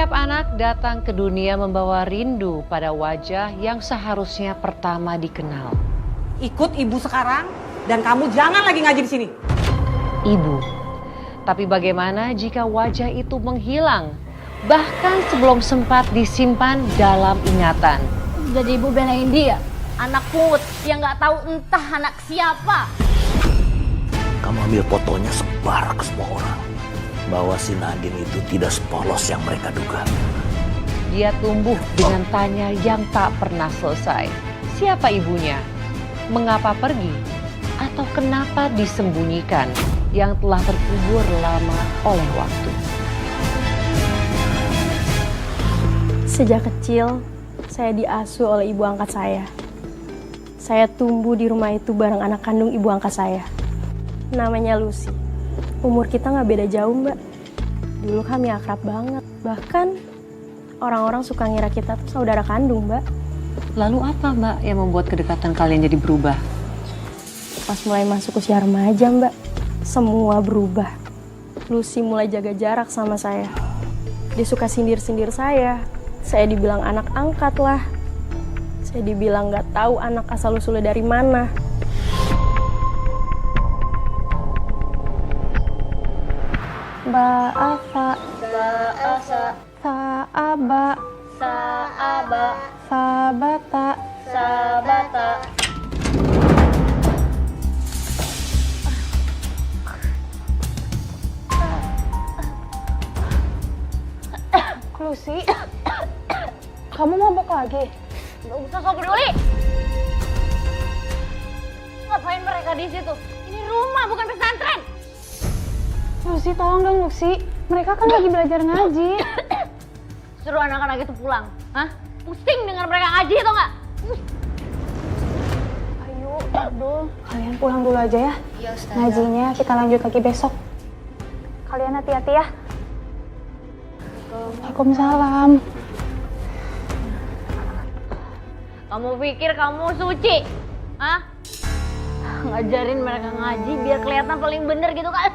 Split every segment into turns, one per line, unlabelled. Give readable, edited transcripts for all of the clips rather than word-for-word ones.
Setiap anak datang ke dunia membawa rindu pada wajah yang seharusnya pertama dikenal.
Ikut ibu sekarang dan kamu jangan lagi ngaji di sini.
Ibu. Tapi bagaimana jika wajah itu menghilang, bahkan sebelum sempat disimpan dalam ingatan?
Jadi ibu belain dia, anak pungut yang nggak tahu entah anak siapa.
Kamu ambil fotonya sebar ke semua orang bahwa si Nadine itu tidak sepolos yang mereka duga.
Dia tumbuh dengan tanya yang tak pernah selesai. Siapa ibunya? Mengapa pergi? Atau kenapa disembunyikan yang telah terkubur lama oleh waktu?
Sejak kecil, saya diasuh oleh ibu angkat saya. Saya tumbuh di rumah itu bareng anak kandung ibu angkat saya. Namanya Lucy. Umur kita nggak beda jauh, Mbak. Dulu kami akrab banget. Bahkan orang-orang suka ngira kita tuh saudara kandung, Mbak.
Lalu apa, Mbak, yang membuat kedekatan kalian jadi berubah?
Pas mulai masuk usia remaja, Mbak, semua berubah. Lucy mulai jaga jarak sama saya. Dia suka sindir-sindir saya. Saya dibilang anak angkat lah. Saya dibilang nggak tahu anak asal-usulnya dari mana. Ba'asa,
Ba'asa,
Sa'aba,
Sa'aba,
Sabata,
Sabata.
Lucy, kamu mabok lagi?
Gak usah sok peduli. Ngapain mereka di situ? Ini rumah bukan pesantren.
Lucy, tolong dong Lucy. Mereka kan lagi belajar ngaji.
Suruh anak-anak itu pulang. Hah? Pusing dengar mereka ngaji atau nggak?
Ayo, Abdul. Kalian pulang dulu aja ya.
Iya, Ustazah.
Ngajinya kita lanjut lagi besok. Kalian hati-hati ya. Waalaikumsalam.
Kamu pikir kamu suci? Hah? Ngajarin mereka ngaji biar kelihatan paling bener gitu kan?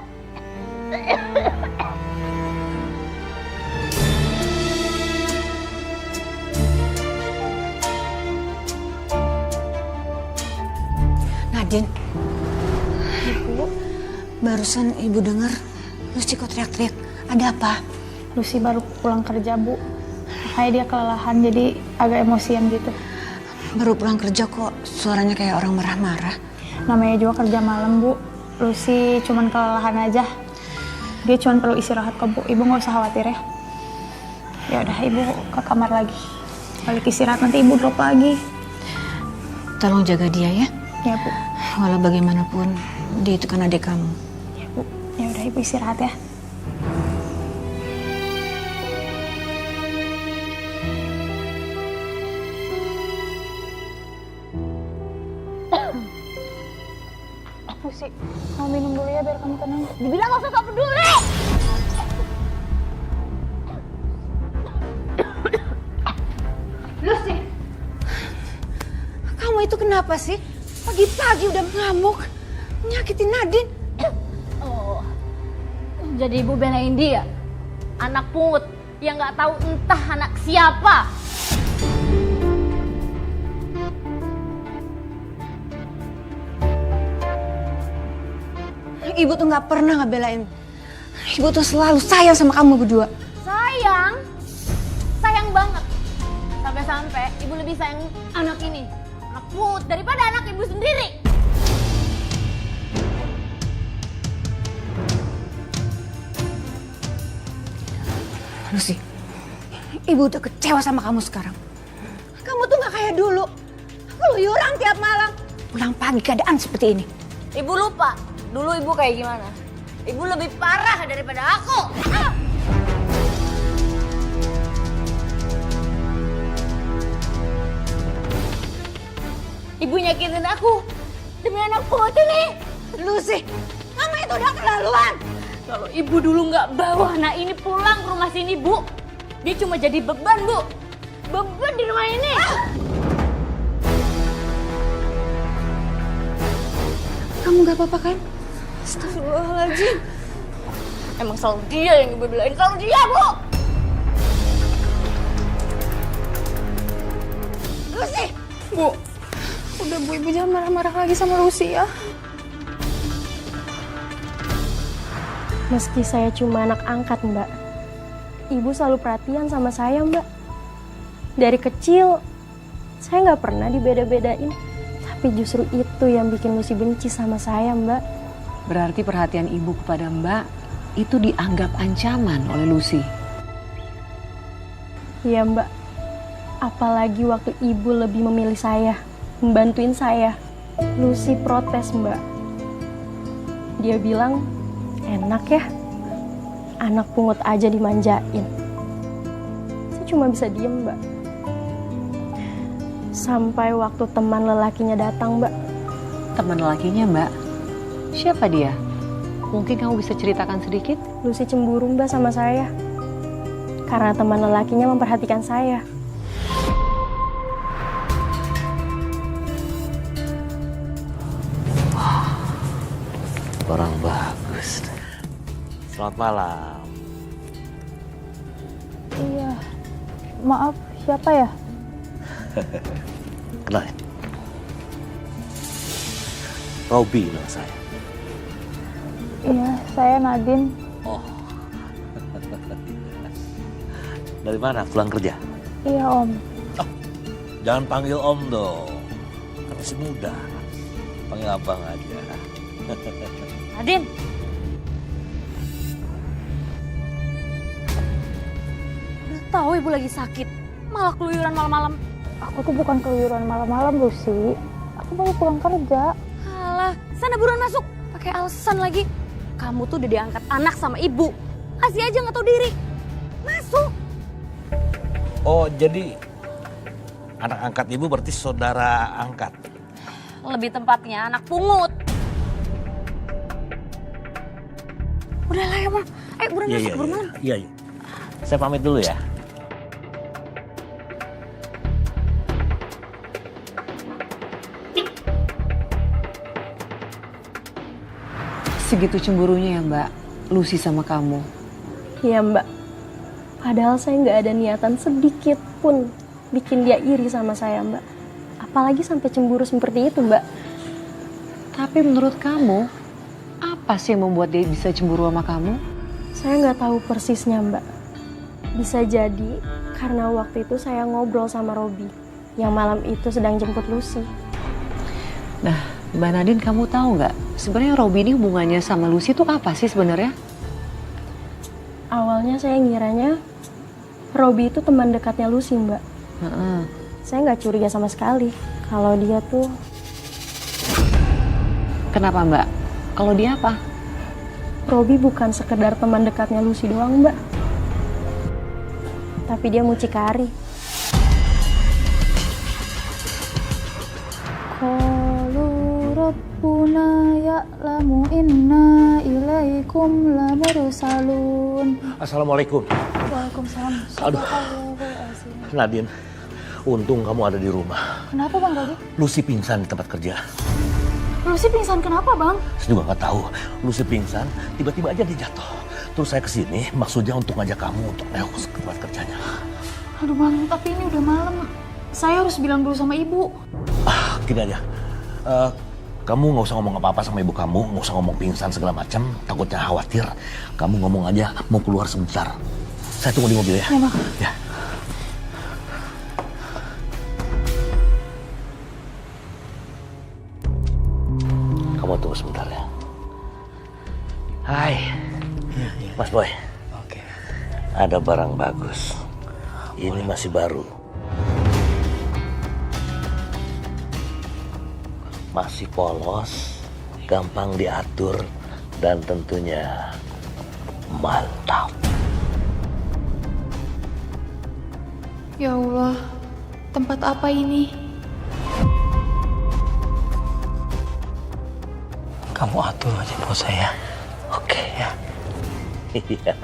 Nadine, Ibu, barusan Ibu dengar Lucy kok teriak-teriak. Ada apa?
Lucy baru pulang kerja, Bu. Makanya dia kelelahan, jadi agak emosian gitu.
Baru pulang kerja kok suaranya kayak orang marah-marah.
Namanya juga kerja malam, Bu. Lucy cuman kelelahan aja. Dia cuman perlu istirahat kok, Bu. Ibu nggak usah khawatir ya. Ya udah, Ibu ke kamar lagi. Balik istirahat, nanti Ibu drop lagi.
Tolong jaga dia ya.
Ya, Bu.
Walau bagaimanapun, dia itu kan adik kamu.
Ya, Bu. Ya udah, Ibu istirahat ya. Lucy, mau minum dulu ya biar kamu tenang.
Dibilang gak usah sok peduli.
Lucy, kamu itu kenapa sih? Pagi-pagi udah ngamuk, nyakitin Nadine.
Oh, jadi ibu belain dia, anak pungut yang nggak tahu entah anak siapa.
Ibu tuh nggak pernah ngebelain. Ibu tuh selalu sayang sama kamu berdua.
Sayang, sayang banget. Sampai-sampai ibu lebih sayang anak ini, anak pungut, daripada anak ibu sendiri.
Lucy, Ibu udah kecewa sama kamu sekarang. Kamu tuh nggak kayak dulu. Keluyuran tiap malam. Pulang pagi keadaan seperti ini.
Ibu lupa, dulu ibu kayak gimana? Ibu lebih parah daripada aku. Ah! Ibu nyakitin aku demi anak pungut ini.
Lucy, kamu itu udah keterlaluan.
Kalau ibu dulu nggak bawa anak ini pulang ke rumah sini, Bu, dia cuma jadi beban, Bu. Beban di rumah ini.
Kamu gak apa-apa kan? Astagfirullahaladzim.
Emang selalu dia yang ibu belain, selalu dia, Bu.
Bu, udah Bu, Ibu jangan marah-marah lagi sama Lucy ya. Meski saya cuma anak angkat, Mbak, Ibu selalu perhatian sama saya, Mbak. Dari kecil, saya nggak pernah dibeda-bedain. Tapi justru itu yang bikin Lucy benci sama saya, Mbak.
Berarti perhatian ibu kepada Mbak itu dianggap ancaman oleh Lucy.
Iya, Mbak. Apalagi waktu Ibu lebih memilih saya, membantuin saya. Lucy protes, Mbak. Dia bilang, enak ya, anak pungut aja dimanjain. Saya cuma bisa diem, Mbak. Sampai waktu teman lelakinya datang, Mbak.
Teman lelakinya Mbak, siapa dia? Mungkin kamu bisa ceritakan sedikit?
Lucy cemburu, Mbak, sama saya. Karena teman lelakinya memperhatikan saya.
Orang bagus. Selamat malam.
Iya, maaf, siapa ya?
Kenalin. Robi nama saya.
Iya, saya Nadine.
Oh. Dari mana? Pulang kerja?
Iya, Om.
Jangan panggil Om dong. Kan masih muda. Panggil abang aja.
Nadine. Udah tahu ibu lagi sakit, malah keluyuran malam-malam.
Aku tuh bukan keluyuran malam-malam, Lucy. Aku baru pulang kerja.
Alah, sana buruan masuk. Pakai alasan lagi. Kamu tuh udah diangkat anak sama ibu. Kasih aja nggak tahu diri. Masuk.
Oh, jadi anak angkat ibu berarti saudara angkat?
Lebih tepatnya anak pungut. Udah lah ya, Mam. Ayo buruan masuk, buruan malam.
Iya. Saya pamit dulu ya.
Segitu cemburunya ya Mbak, Lucy sama kamu.
Iya, Mbak. Padahal saya nggak ada niatan sedikit pun bikin dia iri sama saya, Mbak. Apalagi sampai cemburu seperti itu, Mbak.
Tapi menurut kamu, apa sih yang membuat dia bisa cemburu sama kamu?
Saya nggak tahu persisnya, Mbak. Bisa jadi karena waktu itu saya ngobrol sama Robi yang malam itu sedang jemput Lucy.
Nah, Mbak Nadine, kamu tahu nggak? Sebenarnya Robi ini hubungannya sama Lucy itu apa sih sebenarnya?
Awalnya saya ngiranya Robi itu teman dekatnya Lucy, Mbak. Saya nggak curiga sama sekali kalau dia tuh...
Kenapa Mbak? Kalau dia apa?
Robi bukan sekedar teman dekatnya Lucy doang, Mbak. Tapi dia mucikari.
Qalu rabbuna ya'lamu inna ilaikum lamursalun.
Assalamualaikum.
Waalaikumsalam.
Aduh. Nadine, untung kamu ada di rumah.
Kenapa, Bang Galdi?
Lucy pingsan di tempat kerja.
Lucy pingsan kenapa, Bang?
Saya juga nggak tahu. Lucy pingsan, tiba-tiba aja dia jatuh. Terus saya kesini, maksudnya untuk ngajak kamu untuk nengok ke tempat kerjanya.
Aduh, Bang, tapi ini udah malam. Saya harus bilang dulu sama Ibu.
Gini aja. Kamu nggak usah ngomong apa-apa sama ibu kamu, nggak usah ngomong pingsan segala macam, takutnya khawatir. Kamu ngomong aja mau keluar sebentar. Saya tunggu di mobil ya.
Ya, Bang.
Ya. Kamu tunggu sebentar ya. Hai, Mas Boy.
Oke.
Ada barang bagus. Ini masih baru. Masih polos, gampang diatur, dan tentunya mantap.
Ya Allah, tempat apa ini?
Kamu atur aja buat saya.
Oke ya. Iya.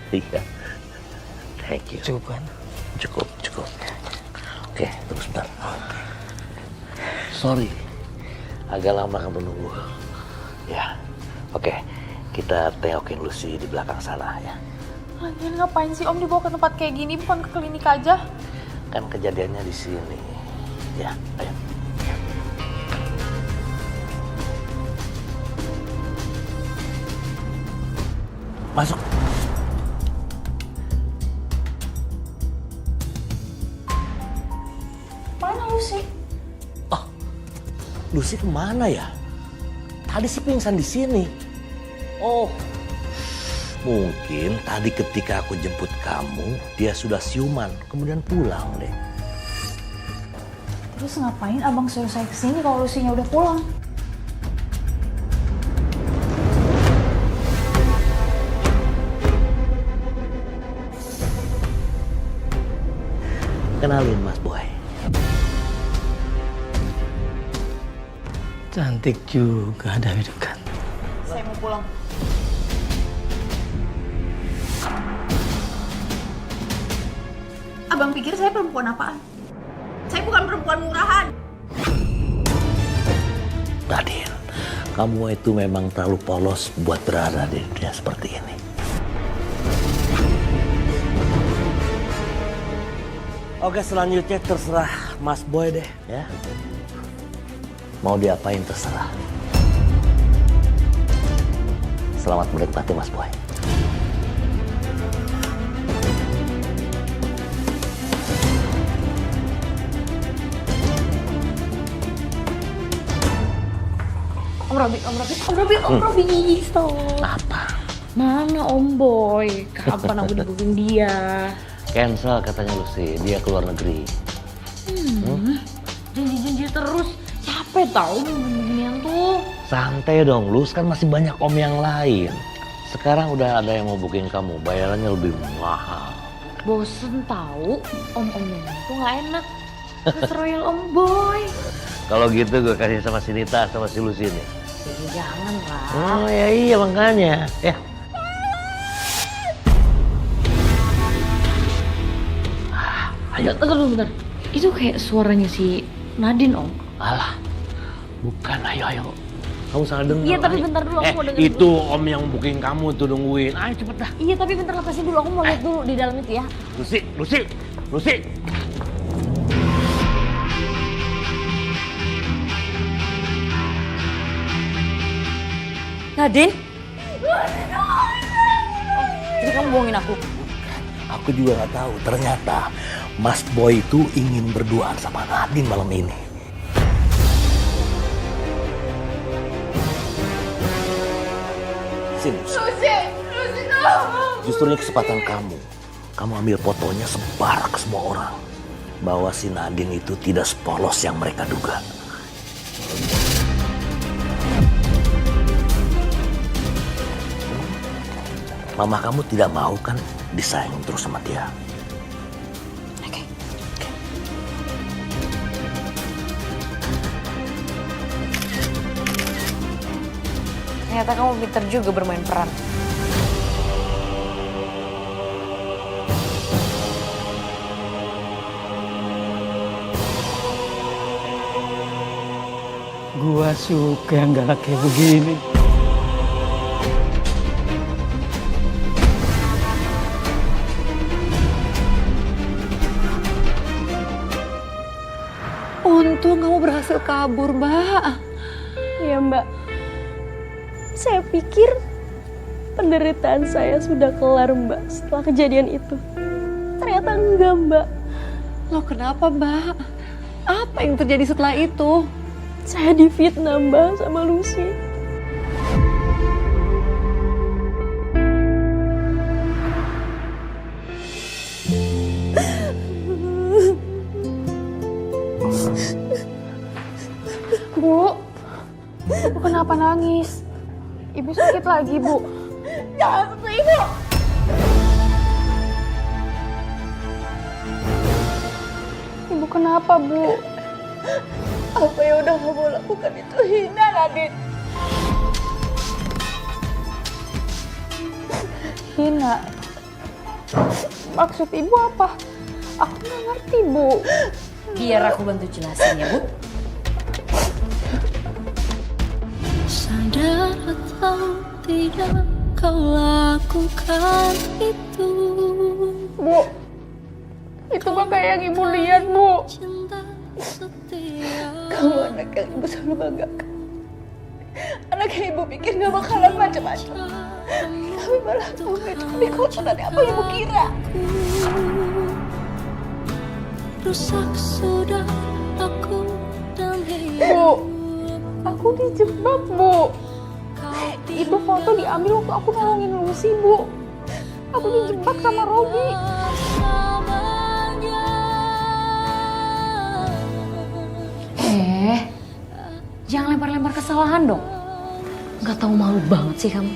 Iya. Thank you.
Cukup kan?
Cukup. Oke, tunggu sebentar. Sorry, agak lama kamu nunggu. Ya, oke. Kita tengokin Lucy di belakang sana ya.
Lagian ngapain sih Om dibawa ke tempat kayak gini, bukan ke klinik aja?
Kan kejadiannya di sini. Ya, ayo. Masuk.
Mana Lucy?
Lucy kemana ya? Tadi sih pingsan di sini. Oh, mungkin tadi ketika aku jemput kamu, dia sudah siuman, kemudian pulang deh.
Terus ngapain abang suruh saya kesini kalau Lucy-nya udah pulang?
Kenalin Mas Boy.
Cantik juga Dewi dekat.
Saya mau pulang. Abang pikir saya perempuan apaan? Saya bukan perempuan murahan.
Nadine, kamu itu memang terlalu polos buat berada di dunia seperti ini. Oke, selanjutnya terserah Mas Boy deh, ya. Mau diapain terserah. Selamat menikmati Mas Boy.
Om Robi, stop.
Apa?
Mana Om Boy? Kapan aku dibuking dia?
Cancel katanya Lucy, dia keluar negeri.
Janji-janji terus. Capek tau beginian tuh.
Santai dong, Lus, kan masih banyak om yang lain. Sekarang udah ada yang mau booking kamu, bayarannya lebih mahal.
Bosen tahu om-omnya tuh nggak enak. Terus royal Om Boy.
Kalau gitu gue kasih sama si Nita sama si Lucy nih.
Jangan lah.
Oh ya iya makanya. Ya.
Ayo, tunggu dulu bentar. Itu kayak suaranya si Nadine, Om.
Alah, bukan. Ayo. Kamu salah dengar.
Iya, tapi bentar dulu, aku mau dengerin
itu om yang booking kamu tuh nungguin. Ayo cepet dah.
Iya, tapi bentar lepasin dulu. Aku mau lihat dulu di dalam itu ya.
Lucy.
Nadine? Jadi kamu bohongin aku?
Aku juga nggak tahu. Ternyata Mas Boy itu ingin berduaan sama Nadine malam ini. Sini. Lucy, justru ini kesempatan kamu. Kamu ambil fotonya, sebar ke semua orang. Bahwa si Nadine itu tidak sepolos yang mereka duga. Mama kamu tidak mau kan disayang terus sama dia.
Oke. Ternyata kamu pintar juga bermain peran.
Gua suka yang galak kayak begini.
Untung kamu berhasil kabur, Mbak.
Ya Mbak, saya pikir penderitaan saya sudah kelar Mbak setelah kejadian itu. Ternyata enggak Mbak.
Loh kenapa, Mbak? Apa yang terjadi setelah itu?
Saya difitnah Mbak sama Lucy.
Bu, Ibu kenapa nangis? Ibu sakit lagi, Bu.
Jangan sentuh ibu.
Ibu kenapa, Bu?
Apa yang udah kamu lakukan itu hina, Nadine.
Hina. Maksud Ibu apa? Aku nggak ngerti, Bu.
Biar aku bantu jelasin ya, Bu.
Sadar atau tidak kau lakukan itu.
Bu, itu mah kayak yang Ibu lihat, Bu.
Cinta setia
Kamu anak yang ibu selalu banggakan. Anak yang ibu pikir gak bakalan macam-macam. Tapi malah kamu itu lebih kotor dari apa yang ibu kira.
Rusak sudah aku dan
Bu, aku dijebak, Bu. Itu foto diambil waktu aku nolongin Lucy, Bu. Aku dijebak sama Robi.
Jangan lempar-lempar kesalahan dong. Gak tahu malu banget sih kamu.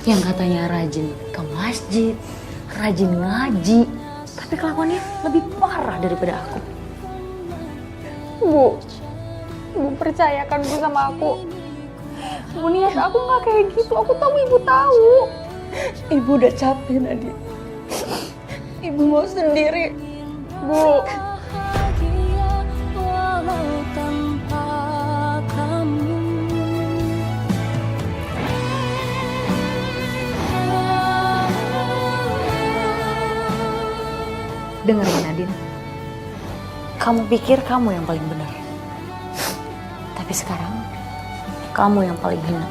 Yang katanya rajin ke masjid, rajin ngaji, tapi kelakuannya lebih parah daripada aku.
Bu, Ibu percayakan Bu sama aku. Bu, niat aku nggak kayak gitu. Aku tahu Ibu tahu.
Ibu udah capek, Nadia. Ibu mau sendiri.
Bu,
bahagia walau tanpa kamu.
Dengerin Nadine, kamu pikir kamu yang paling benar. Tapi sekarang, kamu yang paling hina.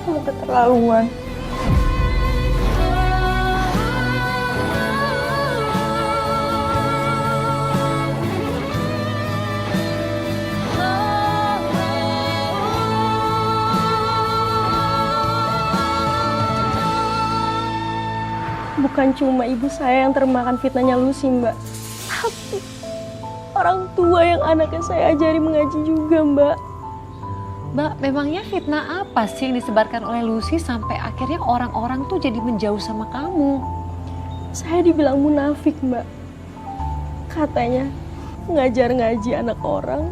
kamu keterlaluan. Bukan cuma ibu saya yang termakan fitnahnya Lucy, Mbak. Tapi orang tua yang anaknya saya ajari mengaji juga, Mbak.
Mbak, memangnya fitnah apa sih yang disebarkan oleh Lucy sampai akhirnya orang-orang tuh jadi menjauh sama kamu?
Saya dibilang munafik, Mbak. Katanya ngajar ngaji anak orang,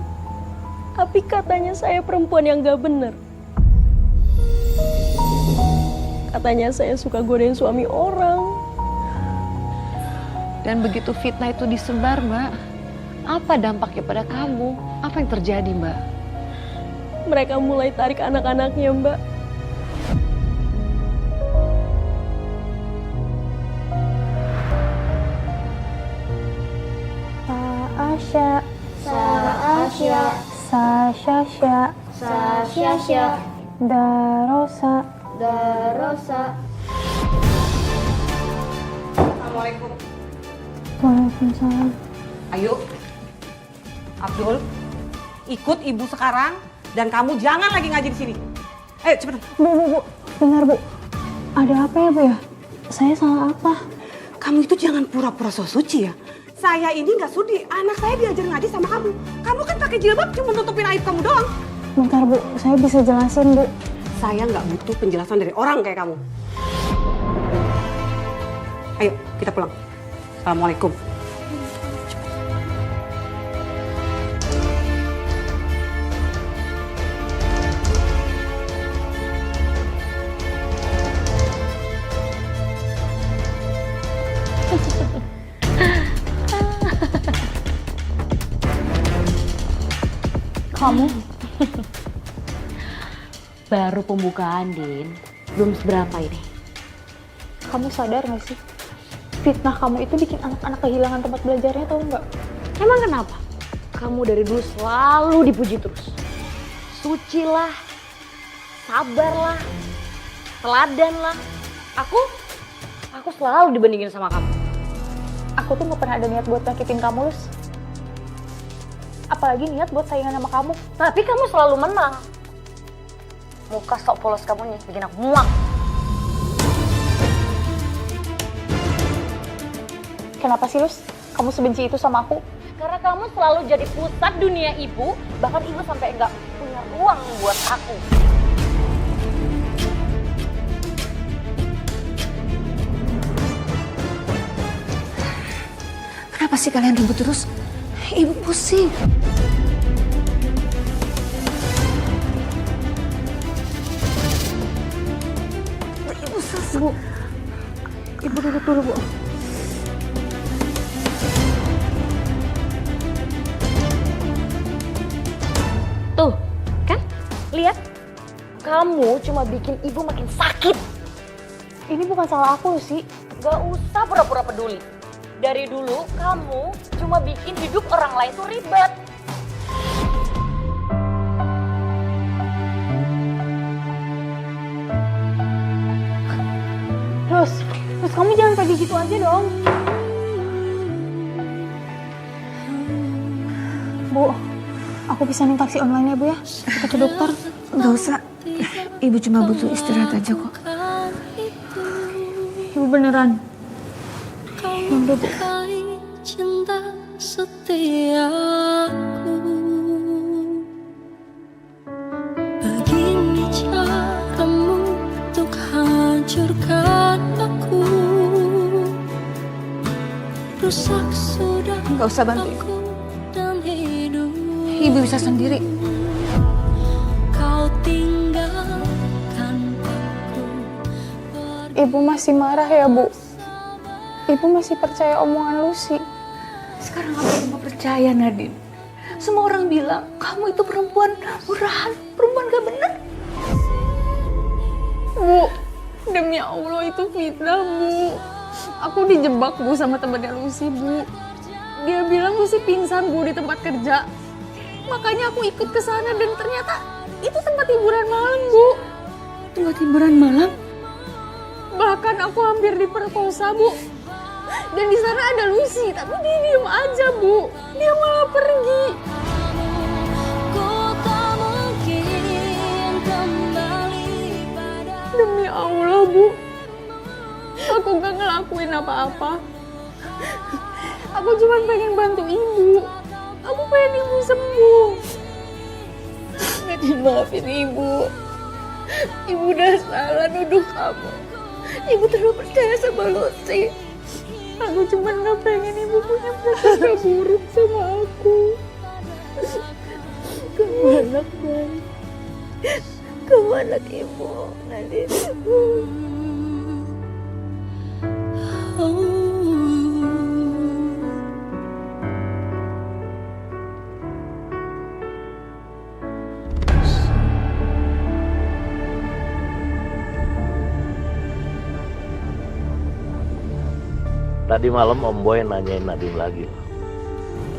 tapi katanya saya perempuan yang gak bener. Katanya saya suka godain suami orang.
Dan begitu fitnah itu disebar, Mbak, apa dampaknya pada kamu? Apa yang terjadi, Mbak?
Mereka mulai tarik anak-anaknya, Mbak. Sa'asya,
Sa'asya,
Sa'syasya,
Sa'syasya,
Darosa.
Darosa.
Assalamualaikum.
Waalaikumsalam.
Ayo, Abdul, ikut ibu sekarang dan kamu jangan lagi ngaji di sini. Ayo cepetan.
Bu, bentar, Bu. Ada apa ya, Bu ya? Saya salah apa?
Kamu itu jangan pura-pura so suci ya. Saya ini nggak sudi, anak saya diajar ngaji sama kamu. Kamu kan pakai jilbab cuma nutupin aib kamu doang.
Bentar, Bu. Saya bisa jelasin, Bu.
Saya nggak butuh penjelasan dari orang kayak kamu. Ayo, kita pulang. Assalamualaikum.
Kamu? Baru pembukaan, Din. Belum seberapa ini.
Kamu sadar gak sih? Fitnah kamu itu bikin anak-anak kehilangan tempat belajarnya, tahu nggak?
Emang kenapa? Kamu dari dulu selalu dipuji terus. Suci lah, sabar lah, teladan lah. Aku selalu dibandingin sama kamu.
Aku tuh nggak pernah ada niat buat nyakitin kamu, Lus. Apalagi niat buat saingan sama kamu.
Tapi kamu selalu menang. Muka sok polos kamu nih bikin aku muak.
Kenapa sih, Lus? Kamu sebenci itu sama aku?
Karena kamu selalu jadi pusat dunia ibu, bahkan ibu sampai nggak punya ruang buat aku.
Kenapa sih kalian ribut terus? Ibu pusing. Ibu sesek.
Bu, Ibu duduk dulu, Bu.
Tuh, kan? Lihat. Kamu cuma bikin ibu makin sakit.
Ini bukan salah aku, Lucy.
Gak usah pura-pura peduli. Dari dulu kamu cuma bikin hidup orang lain tuh ribet.
gitu aja dong.
Bu, aku pesanin taksi online ya Bu ya. Kita ke dokter.
Nggak usah. Ibu cuma butuh istirahat aja kok.
Ibu beneran. Ya udah Bu.
cinta setiaku. Begini caramu untuk hancurkan aku. Rusak sudah.
Nggak usah bantu Ibu.
Dan hidup.
Ibu bisa sendiri.
Kau tinggalkan aku.
Ibu masih marah ya, Bu? Ibu masih percaya omongan Lucy?
Sekarang aku mau percaya, Nadine. Semua orang bilang kamu itu perempuan murahan, perempuan gak bener.
Bu, demi Allah itu fitnah, Bu. Aku dijebak, Bu, sama temannya Lucy, Bu. Dia bilang Lucy pingsan, Bu, di tempat kerja. Makanya aku ikut ke sana dan ternyata itu tempat hiburan malam, Bu.
Tempat hiburan malam?
Bahkan aku hampir diperkosa, Bu. Dan di sana ada Lucy, tapi dia diem aja, Bu. Dia malah pergi.
Ku tak mungkin kembali pada.
Demi Allah, Bu. Aku gak ngelakuin apa-apa. Aku cuma pengen bantu Ibu. Aku pengen Ibu sembuh.
Nadine, maafin Ibu. Ibu udah salah nuduh kamu. Ibu terlalu percaya sama Lucy.
Aku cuma gak pengen Ibu punya prasangka buruk sama aku.
Kamu anak baik. Kamu anak Ibu, Nadine.
Tadi malam Om Boy nanyain Nadine lagi.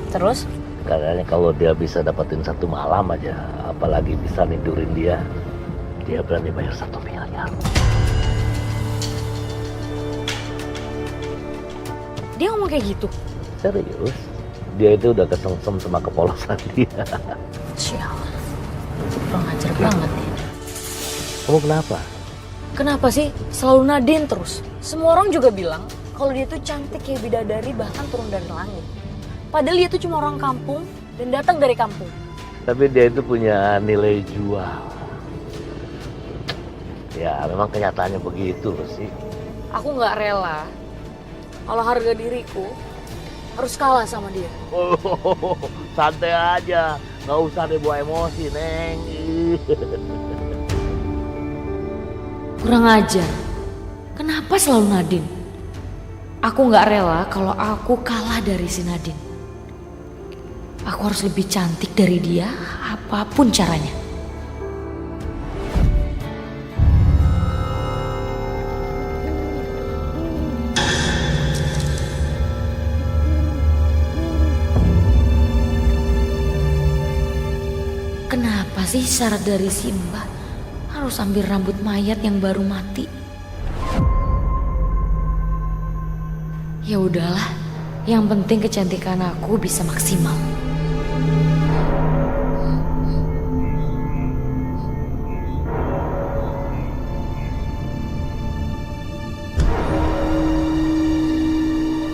Terus?
Katanya kalau dia bisa dapetin 1 malam aja, apalagi bisa nidurin dia berani bayar 1 miliar.
Dia ngomong kayak gitu?
Serius? Dia itu udah kesengsem sama kepolosan dia.
Sialan. Kurang ajar banget ya.
Kamu kenapa?
Kenapa sih selalu Nadine terus? Semua orang juga bilang kalau dia tuh cantik kayak bidadari bahkan turun dari langit. Padahal dia tuh cuma orang kampung dan datang dari kampung.
Tapi dia itu punya nilai jual. Ya memang kenyataannya begitu loh sih.
Aku nggak rela kalau harga diriku harus kalah sama dia.
Oh, santai aja, nggak usah dibawa emosi, Neng.
Kurang ajar. Kenapa selalu Nadine? Aku nggak rela kalau aku kalah dari si Nadine. Aku harus lebih cantik dari dia, apapun caranya. Kenapa sih syarat dari si Mbak harus ambil rambut mayat yang baru mati? Ya udahlah, yang penting kecantikan aku bisa maksimal.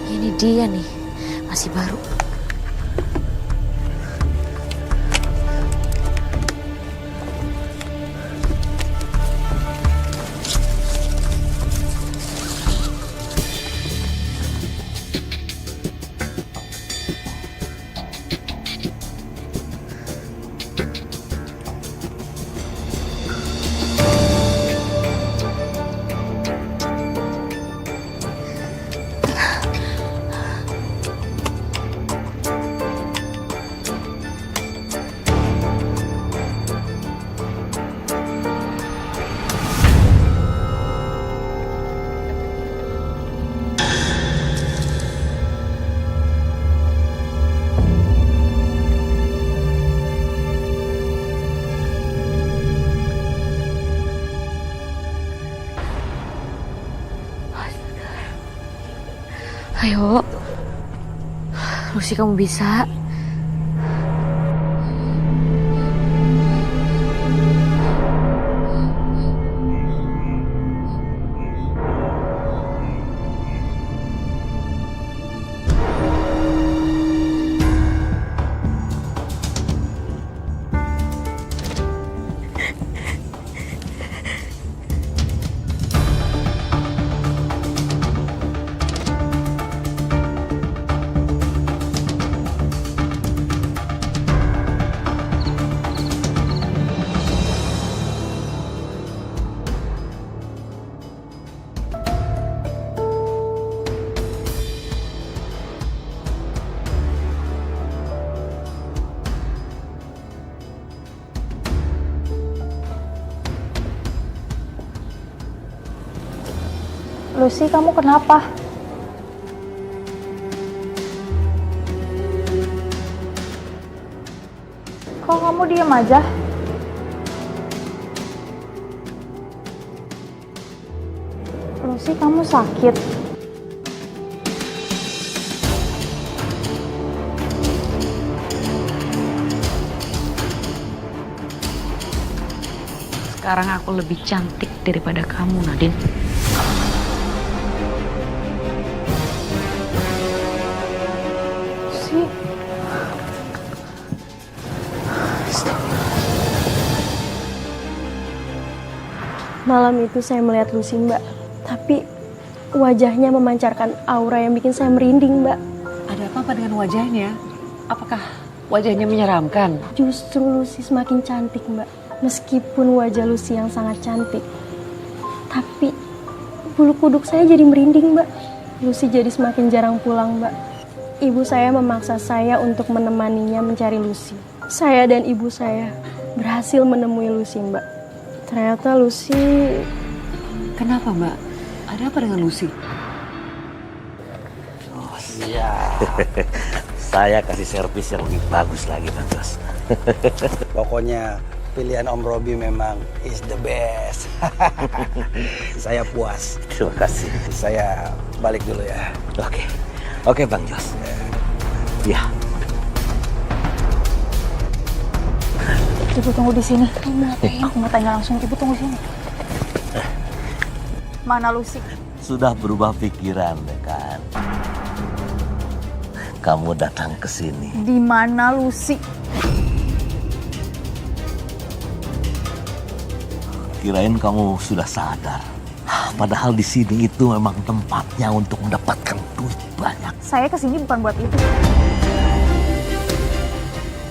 Ini dia nih, masih baru. Ayo. Lucy, kamu bisa.
Lucy, kamu kenapa? Kok kamu diem aja? Lucy, kamu sakit?
Sekarang aku lebih cantik daripada kamu, Nadine.
Malam itu saya melihat Lucy, Mbak. Tapi wajahnya memancarkan aura yang bikin saya merinding, Mbak.
Ada apa dengan wajahnya? Apakah wajahnya menyeramkan?
Justru Lucy semakin cantik, Mbak. Meskipun wajah Lucy yang sangat cantik. Tapi bulu kuduk saya jadi merinding, Mbak. Lucy jadi semakin jarang pulang, Mbak. Ibu saya memaksa saya untuk menemaninya mencari Lucy. Saya dan ibu saya berhasil menemui Lucy, Mbak. Ternyata Lucy...
Kenapa, Mbak? Ada apa dengan Lucy?
Oh, siap. Saya kasih servis yang lebih bagus lagi, Bang Jos.
Pokoknya pilihan Om Robi memang is the best. Saya puas.
Terima kasih.
Saya balik dulu ya.
Oke, Bang Jos. Ya.
Ibu tunggu di sini. Aku mau tanya langsung. Ibu tunggu sini. Mana Lucy?
Sudah berubah pikiran, kan? Kamu datang ke sini.
Di mana Lucy?
Kirain kamu sudah sadar. Padahal di sini itu memang tempatnya untuk mendapatkan duit banyak.
Saya kesini bukan buat itu.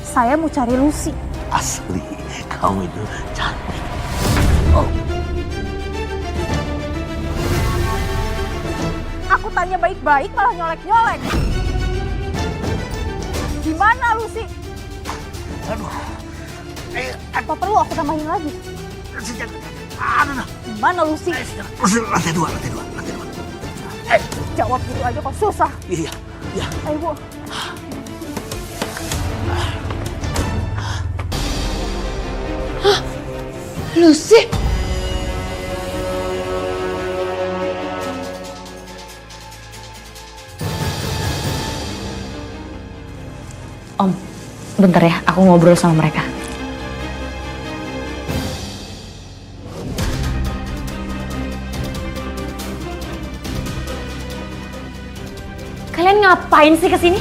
Saya mau cari Lucy.
Asli, kamu itu cantik.
Aku tanya baik-baik malah nyolek-nyolek. Di mana Lucy?
Aduh.
Apa perlu aku tambahin lagi? Di mana Lucy?
Lantai dua.
Jawab gitu aja kok susah.
Iya.
Ayo, Bu.
Lucy?
Om, bentar ya, aku ngobrol sama mereka. Kalian ngapain sih kesini?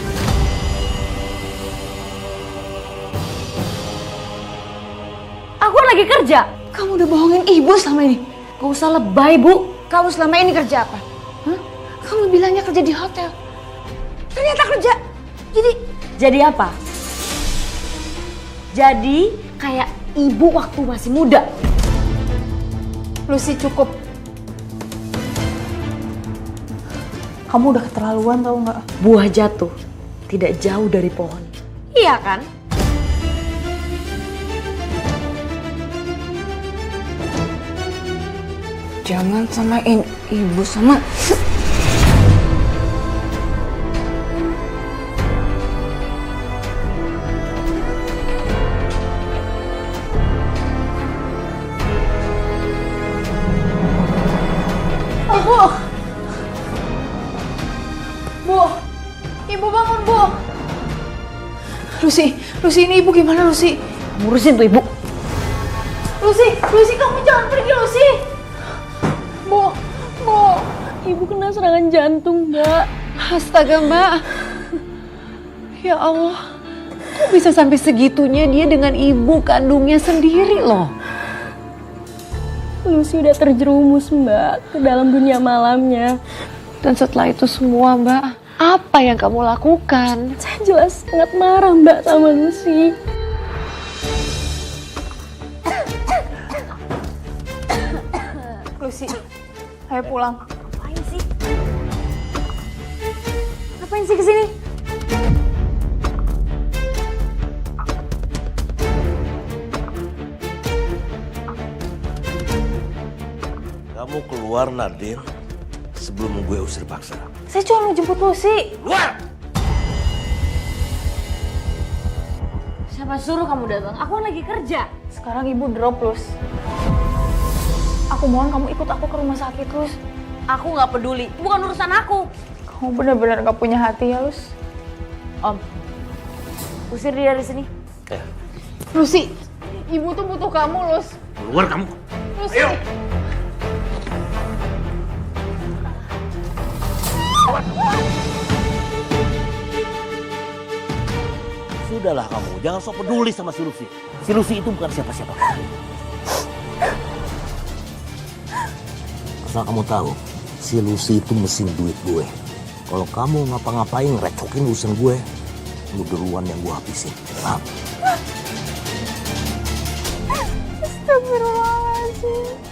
Aku lagi kerja.
Kamu udah bohongin ibu selama ini.
Gak usah lebay, Bu.
Kamu selama ini kerja apa? Hah? Kamu bilangnya kerja di hotel. Ternyata kerja.
Jadi apa? Jadi kayak ibu waktu masih muda.
Lucy, cukup. Kamu udah keterlaluan tau nggak?
Buah jatuh tidak jauh dari pohon. Iya kan?
Jangan samain ibu sama...
Lucy ini ibu gimana Lucy?
Ngurusin tuh ibu.
Lucy kamu jangan pergi Lucy.
Bu, ibu kena serangan jantung, Mbak.
Astaga, Mbak. Ya Allah, kok bisa sampai segitunya dia dengan ibu kandungnya sendiri loh?
Lucy udah terjerumus, Mbak, ke dalam dunia malamnya.
Dan setelah itu semua, Mbak, apa yang kamu lakukan?
Saya jelas sangat marah, Mbak, sama Lucy.
Lucy, ayo pulang.
Ngapain sih kesini?
Kamu keluar, Nadine, sebelum gue usir paksa.
Saya cuma mau jemput Lucy.
Keluar!
Siapa suruh kamu datang? Aku kan lagi kerja.
Sekarang ibu drop, Lus. Aku mohon kamu ikut aku ke rumah sakit, Lus.
Aku nggak peduli. Bukan urusan aku.
Kamu benar-benar gak punya hati ya, Lus.
Om, usir dia dari sini.
Lucy, ibu tuh butuh kamu, Lus.
Keluar kamu!
Lucy.
Ayo! Sudahlah kamu, jangan sok peduli sama si Lucy. Si Lucy itu bukan siapa-siapa kamu. Asal kamu tahu, si Lucy itu mesin duit gue. Kalau kamu ngapa-ngapain ngerecokin urusan gue, lu duluan yang gue habisin. Paham?
Astagfirullahaladzim.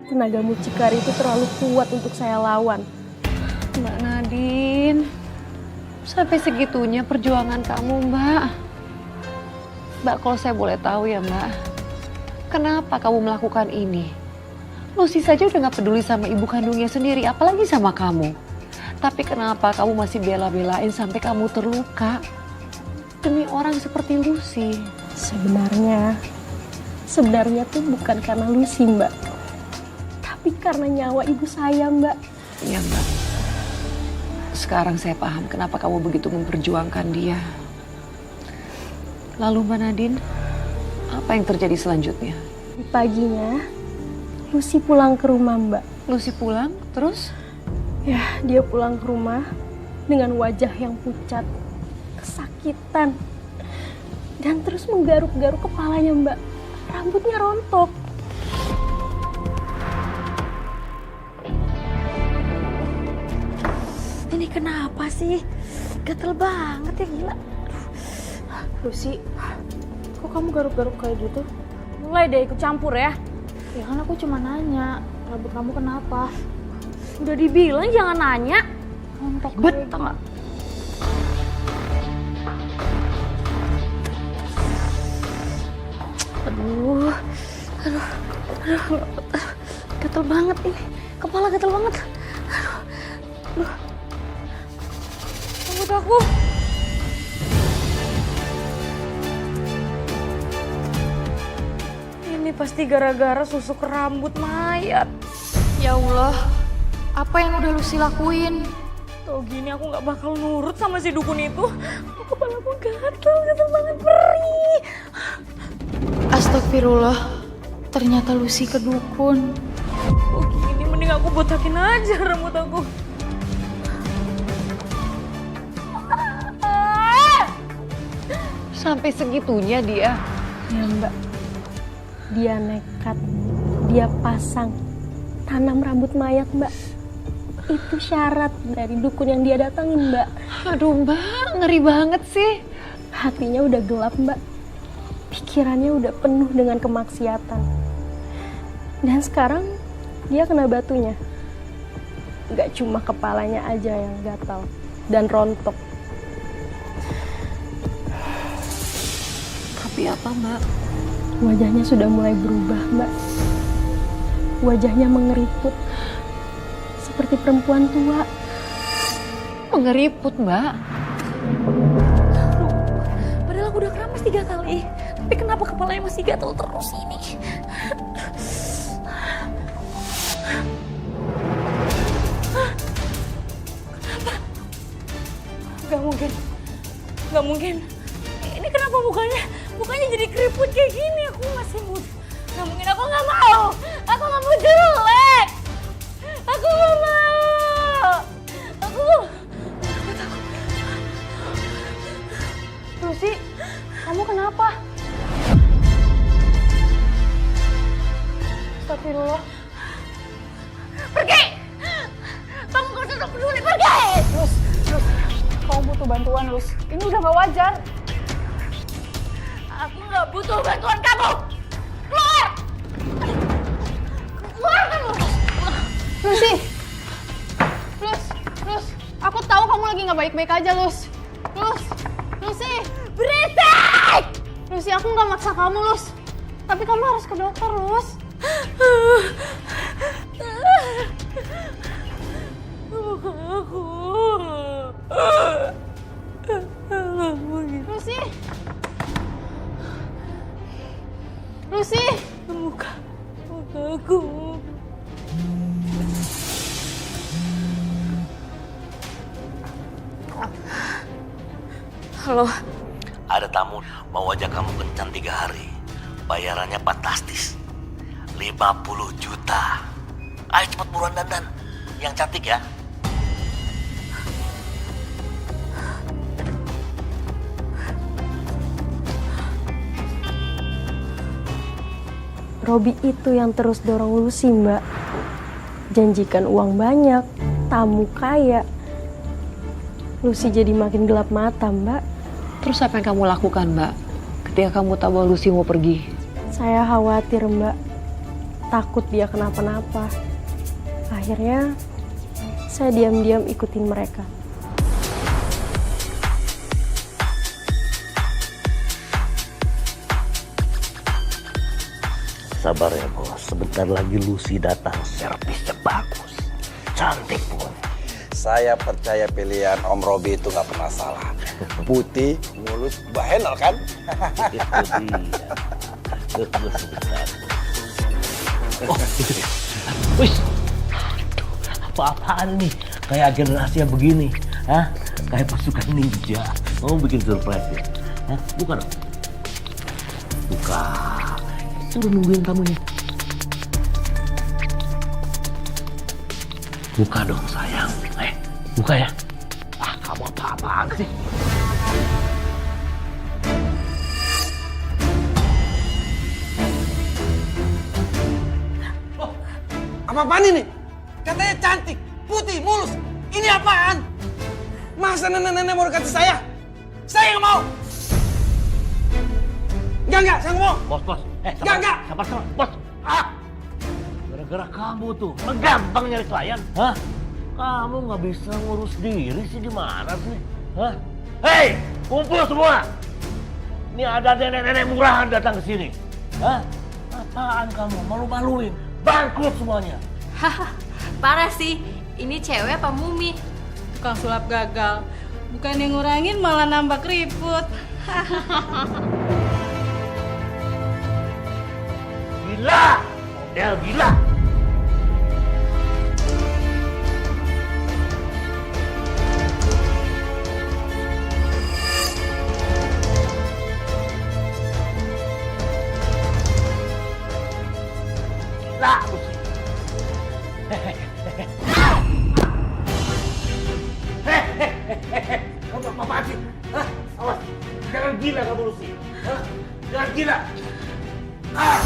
Tenaga mucikari itu terlalu kuat untuk saya lawan.
Mbak Nadine, sampai segitunya perjuangan kamu, Mbak. Mbak, kalau saya boleh tahu ya, Mbak, kenapa kamu melakukan ini? Lucy saja udah gak peduli sama ibu kandungnya sendiri, apalagi sama kamu. Tapi kenapa kamu masih bela-belain sampai kamu terluka? Demi orang seperti Lucy.
Sebenarnya tuh bukan karena Lucy, Mbak. Tapi karena nyawa ibu saya, Mbak.
Iya, Mbak. Sekarang saya paham kenapa kamu begitu memperjuangkan dia. Lalu Mbak Nadine, apa yang terjadi selanjutnya?
Di paginya, Lucy pulang ke rumah, Mbak.
Lucy pulang, terus?
Ya, dia pulang ke rumah dengan wajah yang pucat, kesakitan, dan terus menggaruk-garuk kepalanya, Mbak. Rambutnya rontok.
Ini kenapa sih? Gatel banget ya, gila.
Lucy, kok kamu garuk-garuk kayak gitu?
Mulai deh ikut campur ya.
Ya kan aku cuma nanya, rambut kamu kenapa?
Udah dibilang jangan nanya.
Rontok
Bet.
tau gak?
Aduh, gatel banget ini. Kepala gatel banget. Aduh. Rambut aku. Ini pasti gara-gara susuk rambut mayat.
Ya Allah, apa yang udah Lucy lakuin?
Tau gini aku gak bakal nurut sama si dukun itu. Kepala aku gatel banget, perih.
Astagfirullah, ternyata Lucy ke dukun.
Oh gini mending aku botakin aja rambut aku.
Sampai segitunya dia.
Ya, Mbak. Dia nekat dia pasang tanam rambut mayat, Mbak. Itu syarat dari dukun yang dia datangin, Mbak.
Aduh Mbak, ngeri banget sih.
Hatinya udah gelap, Mbak. Pikirannya udah penuh dengan kemaksiatan. Dan sekarang dia kena batunya. Gak cuma kepalanya aja yang gatal dan rontok.
Tapi apa Mbak?
Wajahnya sudah mulai berubah, Mbak. Wajahnya mengeriput seperti perempuan tua.
Mengeriput Mbak?
Padahal aku udah keramas 3 kali. Tapi kenapa kepalanya masih gatal terus ini? Kenapa? Gak mungkin. Gak mungkin. Ini kenapa mukanya jadi keriput kayak gini? Aku masih muda. Gak mungkin, aku gak mau. Aku gak mau jelek. Aku gak mau. Aku takut.
Lucy, kamu kenapa? Astagfirullah.
Pergi! Kamu gak usah peduli, pergi!
Lus, kamu butuh bantuan, Lus. Ini udah gak wajar.
Aku gak butuh bantuan kamu! Keluar! Keluar kamu!
Lucy! Lus, aku tahu kamu lagi gak baik-baik aja, Lus. Lucy!
Berisik!
Lucy, aku gak maksa kamu, Lus. Tapi kamu harus ke dokter, Lus.
Aku.
Lucy!
Muka aku.
Halo.
Ada tamu mau ajak kamu kencan 3 hari. Bayarannya fantastis. 50 juta. Ayo cepet buruan dandan. Yang cantik ya.
Robi itu yang terus dorong Lucy, Mbak. Janjikan uang banyak, tamu kaya. Lucy jadi makin gelap mata, Mbak.
Terus apa yang kamu lakukan Mbak? Ketika kamu tahu bahwa Lucy mau pergi?
Saya khawatir, Mbak. Takut dia kenapa-napa. Akhirnya, saya diam-diam ikutin mereka.
Sabar ya bos, sebentar lagi Lucy datang, servisnya bagus, cantik pun.
Saya percaya pilihan Om Robi itu nggak pernah salah. Putih, mulus, bahenol kan?
Itu dia. Tunggu sebentar. Oh, itu dia. Wih, aduh, apa-apaan nih? Kayak agen rahasia begini, hah? Kayak pasukan ninja. Mau bikin surprise ya? Hah? Buka dong. Buka. Suruh nungguin tamunya. Buka dong sayang. Buka ya. Ah, kamu apa-apaan sih?
Oh, apa-apaan ini? Katanya cantik, putih, mulus. Ini apaan? Masa nenek-nenek mau dekati saya? Saya nggak mau. Enggak, saya nggak mau.
Bos.
Enggak.
Sabar, bos. Ah! Gara-gara kamu tuh gampang nyari klien, hah? Kamu nggak bisa ngurus diri sih, gimana sih? Hah? Hei, kumpul semua. Ini ada nenek-nenek murahan datang ke sini. Hah? Apaan kamu? Malu-maluin. Bangkrut semuanya.
Haha, parah sih. Ini cewek apa mumi?
Tukang sulap gagal. Bukan yang ngurangin malah nambah keriput.
Gila! Model gila! Gila, Lucy. Kamu apa-apaan sih? Hah? Awas, jangan gila kamu, Lucy. Hah? Jangan gila. Ah!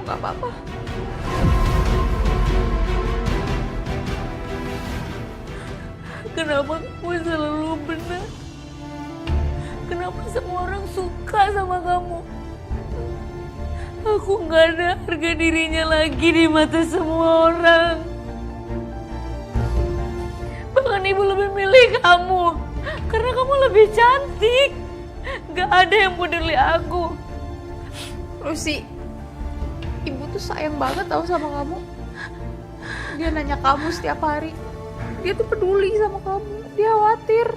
nggak apa-apa.
Kenapa kamu selalu benar? Kenapa semua orang suka sama kamu? Aku nggak ada harga dirinya lagi di mata semua orang. Bahkan ibu lebih milih kamu karena kamu lebih cantik. Gak ada yang peduli aku.
Lucy, ibu tuh sayang banget tau sama kamu. Dia nanya kamu setiap hari. Dia tuh peduli sama kamu. Dia khawatir.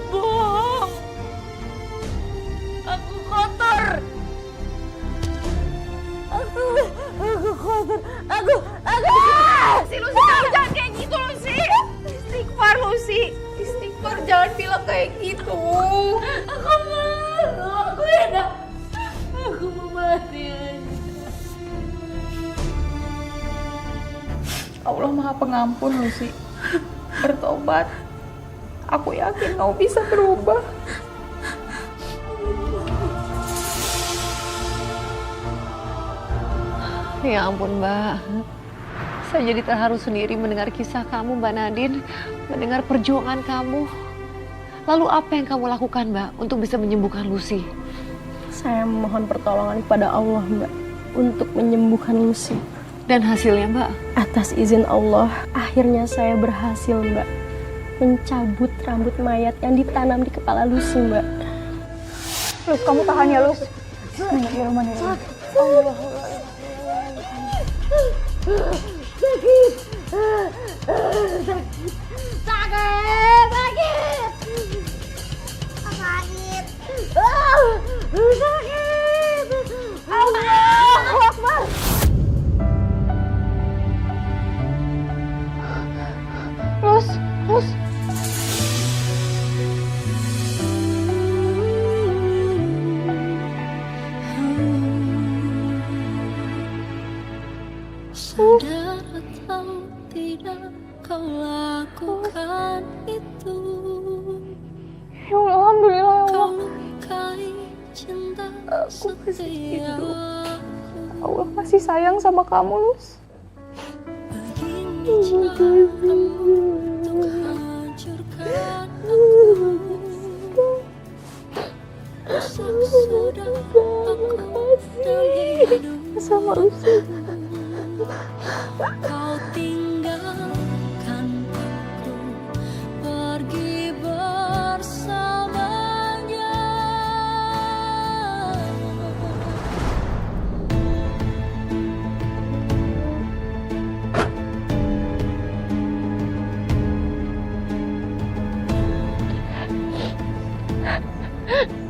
Bohong. Aku kotor. Aku kotor. Aku.
Si Lucy, kamu jangan kayak gitu, Lucy. Istighfar, Lucy. Istighfar, jangan bilang kayak gitu.
Aku malu. Aku enak. Aku mau mati aja.
Allah Maha Pengampun, Lucy. Bertobat. Aku yakin kamu bisa berubah.
Ya ampun Mbak, saya jadi terharu sendiri mendengar kisah kamu Mbak Nadine, mendengar perjuangan kamu. Lalu apa yang kamu lakukan Mbak untuk bisa menyembuhkan Lucy?
Saya memohon pertolongan kepada Allah Mbak untuk menyembuhkan Lucy.
Dan hasilnya Mbak?
Atas izin Allah, akhirnya saya berhasil Mbak mencabut rambut mayat yang ditanam di kepala Lucy Mbak.
Lus, kamu tahan ya, Lus. Bismillahirrahmanirrahim. Allah.
Sakit. Allahu Akbar.
Lus.
Sadar atau tidak kau lakukan itu.
Ya Allah, alhamdulillah ya Allah.
Kau lukai cinta
Aku masih
setia.
hidup. Allah masih sayang sama kamu, Lus.
Begini caramu untuk hancurkan aku. Rusak sudah aku dan hidup.
Sama Lucy.
Kau tinggalkan aku pergi bersamanya.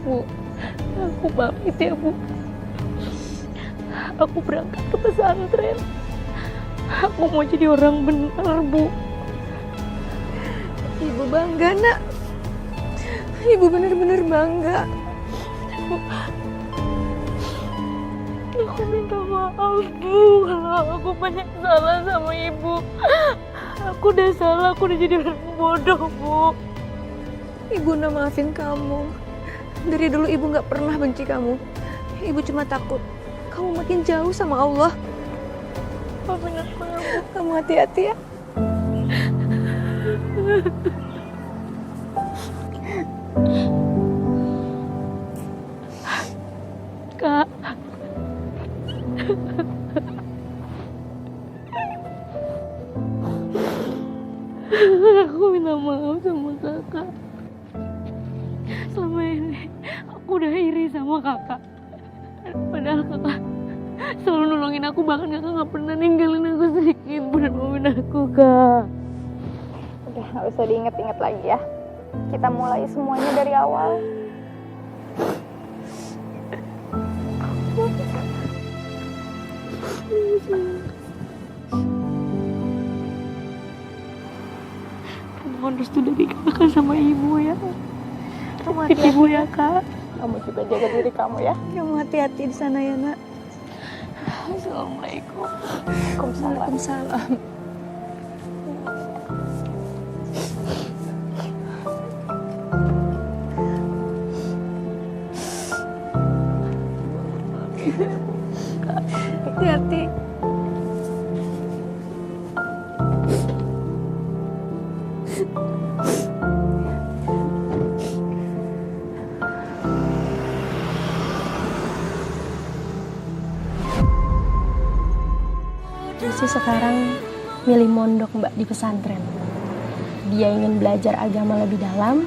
Bu, aku pamit ya Bu. Aku berangkat ke pesantren. Aku mau jadi orang benar, Bu.
Ibu bangga, Nak. Ibu benar-benar bangga.
Aku minta maaf, Bu. Kalau aku banyak salah sama Ibu. Aku udah salah, aku udah jadi orang bodoh, Bu.
Ibu udah maafin kamu. Dari dulu ibu gak pernah benci kamu. Ibu cuma takut kamu makin jauh sama Allah.
Maafin aku ya, Bu.
Kamu hati-hati ya.
Kak. Aku minta maaf sama kakak. Selama ini aku udah iri sama kakak. Padahal kakak selalu nolongin aku, bahkan kakak gak pernah ninggalin aku sedikit pun dan maafin aku, Kak.
Udah gak usah diinget-inget lagi ya. Kita mulai semuanya dari awal.
Mohon restu dari kakak sama ibu ya.
Kamu hati-hati
Ibu ya, Kak.
Kamu juga jaga diri kamu ya. Kamu hati-hati di sana ya, Nak.
Assalamualaikum.
Waalaikumsalam. Hati-hati.
Lucy sekarang milih mondok Mbak di pesantren. Dia ingin belajar agama lebih dalam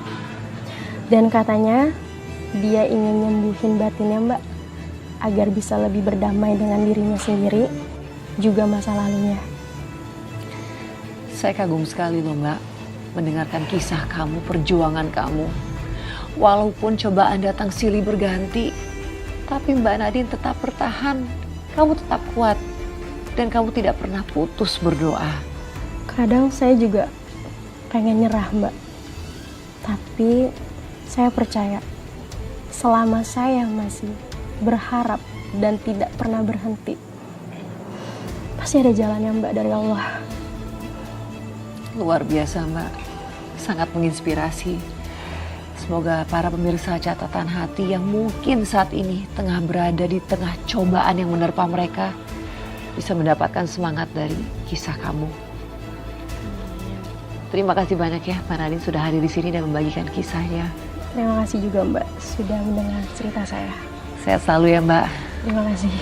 dan katanya dia ingin nyembuhin batinnya Mbak agar bisa lebih berdamai dengan dirinya sendiri juga masa lalunya.
Saya kagum sekali loh Mbak, mendengarkan kisah kamu, perjuangan kamu. Walaupun cobaan datang silih berganti, tapi Mbak Nadine tetap bertahan. Kamu tetap kuat, dan kamu tidak pernah putus berdoa.
Kadang saya juga pengen nyerah Mbak, tapi saya percaya selama saya masih berharap dan tidak pernah berhenti, pasti ada jalannya Mbak dari Allah.
Luar biasa Mbak, sangat menginspirasi. Semoga para pemirsa catatan hati yang mungkin saat ini tengah berada di tengah cobaan yang menerpa mereka bisa mendapatkan semangat dari kisah kamu. Terima kasih banyak ya Mbak Nadine sudah hadir di sini dan membagikan kisahnya.
Terima kasih juga Mbak sudah mendengar cerita saya.
Sehat selalu ya Mbak.
Terima kasih.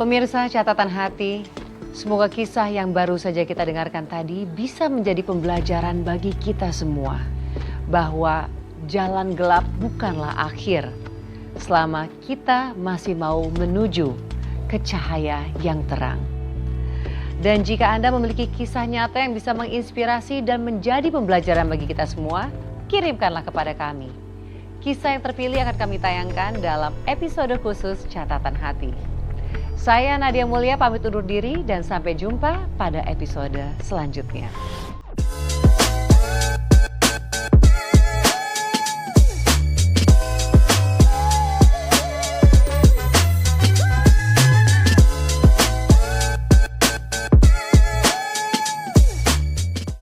Pemirsa catatan hati, semoga kisah yang baru saja kita dengarkan tadi bisa menjadi pembelajaran bagi kita semua. Bahwa jalan gelap bukanlah akhir, selama kita masih mau menuju ke cahaya yang terang. Dan jika Anda memiliki kisah nyata yang bisa menginspirasi dan menjadi pembelajaran bagi kita semua, kirimkanlah kepada kami. Kisah yang terpilih akan kami tayangkan dalam episode khusus Catatan Hati. Saya Nadia Mulia pamit undur diri dan sampai jumpa pada episode selanjutnya.